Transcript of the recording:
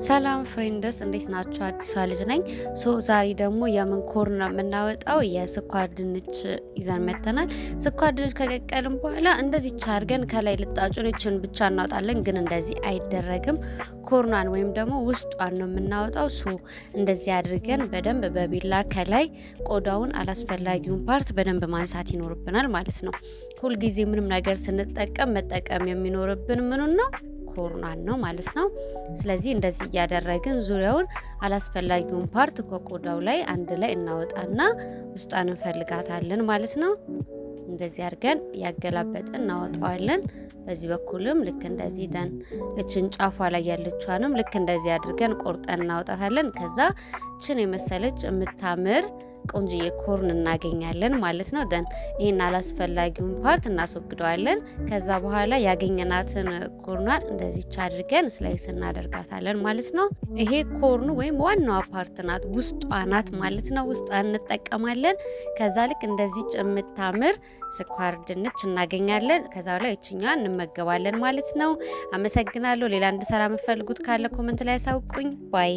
ሰላም ፍሬንድስ እንዴት ናችሁ? አዲሷ ልጅ ነኝ። ዛሬ ደግሞ የምን ኮርን ነው የምናወጣው? የስኳር ድንች ይዘን መተናል። ስኳር ድንች ከቀቀልን በኋላ እንደዚህ አድርገን ከላይ ልጣጩን እችን ብቻ እናወጣለን። ግን እንደዚህ አይደረግም። ኮርኗን ወይም ደግሞ ውስጧን ነው የምናወጣው። እንደዚህ አድርገን በደንብ በቢላ ከላይ ቆዳውን አላስፈላጊውን ፓርት በደንብ ማንሳት ይኖርብናል ማለት ነው። ሁልጊዜ ምንም ነገር ስንጠቀም መጠቀም የሚኖርብን ምኑን ነው? ኮርኗን ነው ማለት ነው። ስለዚህ እንደዚህ እያደረግን ዙሪያውን አላስፈላጊውን ፓርት ከቆዳው ላይ አንድ ላይ እናወጣና ውስጧን እንፈልጋታለን ማለት ነው። እንደዚህ አድርገን ያገላበጥን እናወጣዋለን። በዚህ በኩልም ልክ እንደዚህ እችን ጫፏ ላይ ያለችዋንም ልክ እንደዚህ አድርገን ቆርጠን እናወጣታለን። ከዛ እችን የመሰለች የምታምር ቆንጆዬ ኮርን እናገኛለን ማለት ነው። ይሄን አላስፈላጊውን ፓርት እናስወግደዋለን። ከዛ በኋላ ያገኘናትን ኮርኗን እንደዚች አድርገን ስላይስ እናደርጋታለን ማለት ነው። ይሄ ኮርኑ ወይም ዋናዋ ፓርት ናት፣ ውስጧ ናት ማለት ነው። ውስጧን እንጠቀማለን። ከዛ ልክ እንደዚች የምታምር ስኳር ድንች እናገኛለን። ከዛ ላይ እችኛዋን እንመገባለን ማለት ነው። አመሰግናለሁ። ሌላ እንድሰራ የምትፈልጉት ካለ ኮመንት ላይ ያሳውቁኝ። ባይ